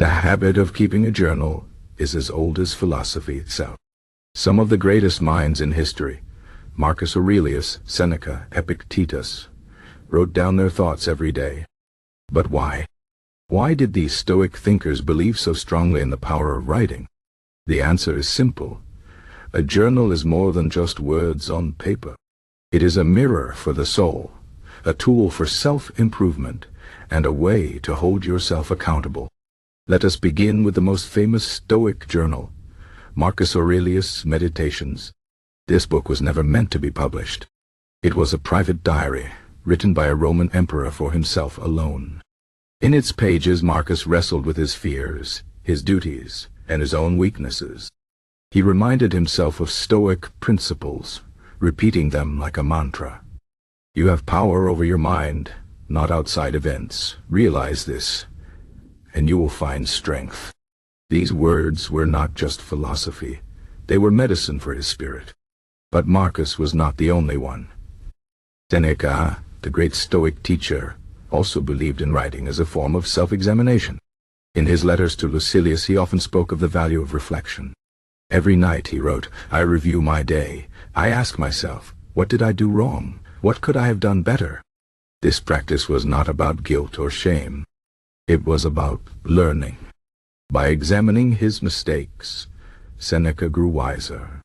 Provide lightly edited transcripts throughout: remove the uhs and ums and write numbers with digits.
The habit of keeping a journal is as old as philosophy itself. Some of the greatest minds in history, Marcus Aurelius, Seneca, Epictetus, wrote down their thoughts every day. But why? Why did these Stoic thinkers believe so strongly in the power of writing? The answer is simple. A journal is more than just words on paper. It is a mirror for the soul, a tool for self-improvement, and a way to hold yourself accountable. Let us begin with the most famous Stoic journal, Marcus Aurelius Meditations. This book was never meant to be published. It was a private diary, written by a Roman emperor for himself alone. In its pages, Marcus wrestled with his fears, his duties, and his own weaknesses. He reminded himself of Stoic principles, repeating them like a mantra. You have power over your mind, not outside events. Realize this, and you will find strength. These words were not just philosophy. They were medicine for his spirit. But Marcus was not the only one. Seneca, the great Stoic teacher, also believed in writing as a form of self-examination. In his letters to Lucilius, he often spoke of the value of reflection. Every night, he wrote, I review my day. I ask myself, what did I do wrong? What could I have done better? This practice was not about guilt or shame. It was about learning. By examining his mistakes, Seneca grew wiser.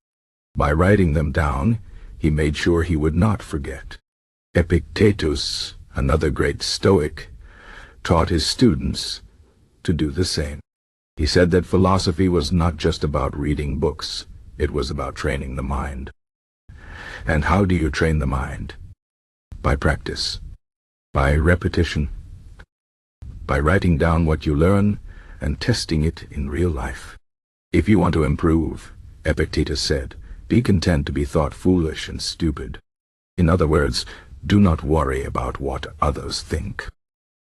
By writing them down, he made sure he would not forget. Epictetus, another great Stoic, taught his students to do the same. He said that philosophy was not just about reading books, it was about training the mind. And how do you train the mind? By practice, by repetition, by writing down what you learn and testing it in real life. If you want to improve, Epictetus said, be content to be thought foolish and stupid. In other words, do not worry about what others think.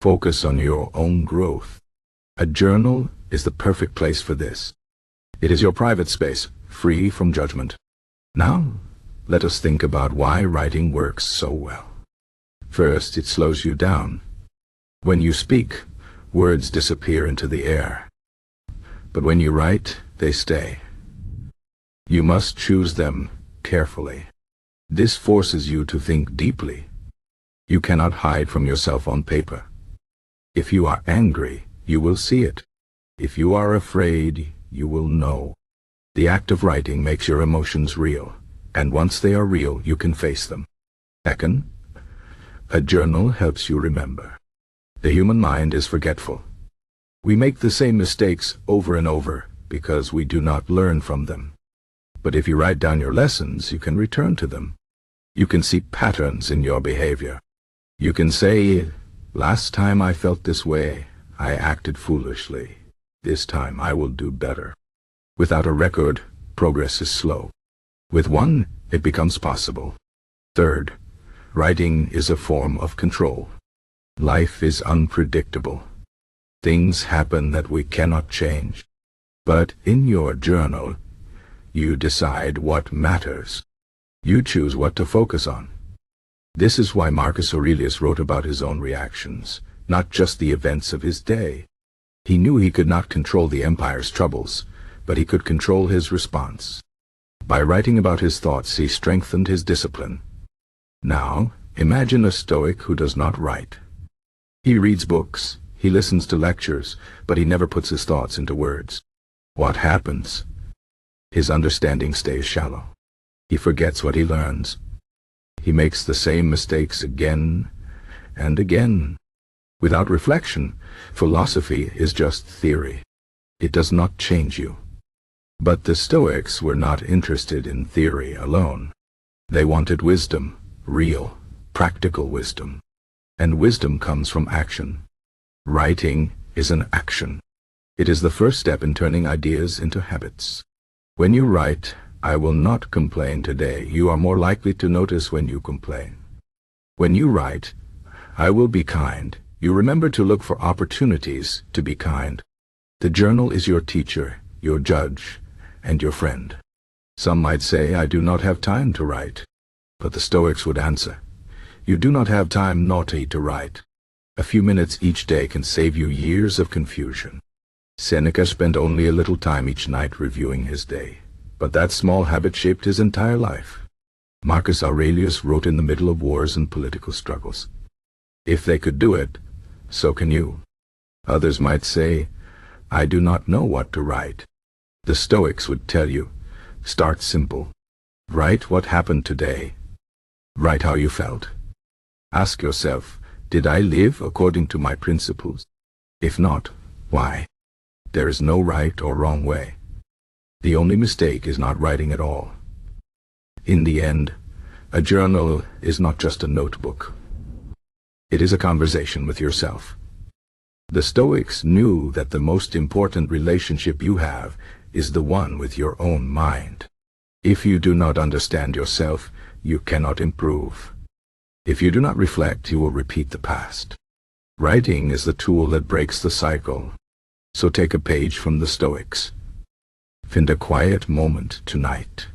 Focus on your own growth. A journal is the perfect place for this. It is your private space, free from judgment. Now, let us think about why writing works so well. First, it slows you down. When you speak, words disappear into the air. But when you write, they stay. You must choose them carefully. This forces you to think deeply. You cannot hide from yourself on paper. If you are angry, you will see it. If you are afraid, you will know. The act of writing makes your emotions real, and once they are real, you can face them. Second, a journal helps you remember. The human mind is forgetful. We make the same mistakes over and over because we do not learn from them. But if you write down your lessons, you can return to them. You can see patterns in your behavior. You can say, last time I felt this way, I acted foolishly. This time I will do better. Without a record, progress is slow. With one, it becomes possible. Third, writing is a form of control. Life is unpredictable. Things happen that we cannot change. But in your journal, you decide what matters. You choose what to focus on. This is why Marcus Aurelius wrote about his own reactions, not just the events of his day. He knew he could not control the empire's troubles, but he could control his response. By writing about his thoughts, he strengthened his discipline. Now, imagine a Stoic who does not write. He reads books, he listens to lectures, but he never puts his thoughts into words. What happens? His understanding stays shallow. He forgets what he learns. He makes the same mistakes again and again. Without reflection, philosophy is just theory. It does not change you. But the Stoics were not interested in theory alone. They wanted wisdom, real, practical wisdom. And wisdom comes from action. Writing is an action. It is the first step in turning ideas into habits. When you write, I will not complain today, you are more likely to notice when you complain. When you write, I will be kind, you remember to look for opportunities to be kind. The journal is your teacher, your judge, and your friend. Some might say, I do not have time to write. But the Stoics would answer, you do not have time naughty to write. A few minutes each day can save you years of confusion. Seneca spent only a little time each night reviewing his day, but that small habit shaped his entire life. Marcus Aurelius wrote in the middle of wars and political struggles. If they could do it, so can you. Others might say, I do not know what to write. The Stoics would tell you, start simple. Write what happened today. Write how you felt. Ask yourself, did I live according to my principles? If not, why? There is no right or wrong way. The only mistake is not writing at all. In the end, a journal is not just a notebook. It is a conversation with yourself. The Stoics knew that the most important relationship you have is the one with your own mind. If you do not understand yourself, you cannot improve. If you do not reflect, you will repeat the past. Writing is the tool that breaks the cycle. So take a page from the Stoics. Find a quiet moment tonight.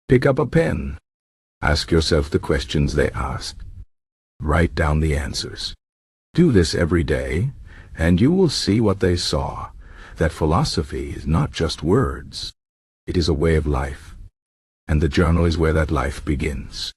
Pick up a pen. Ask yourself the questions they ask. Write down the answers. Do this every day, and you will see what they saw, that philosophy is not just words. It is a way of life, and the journal is where that life begins.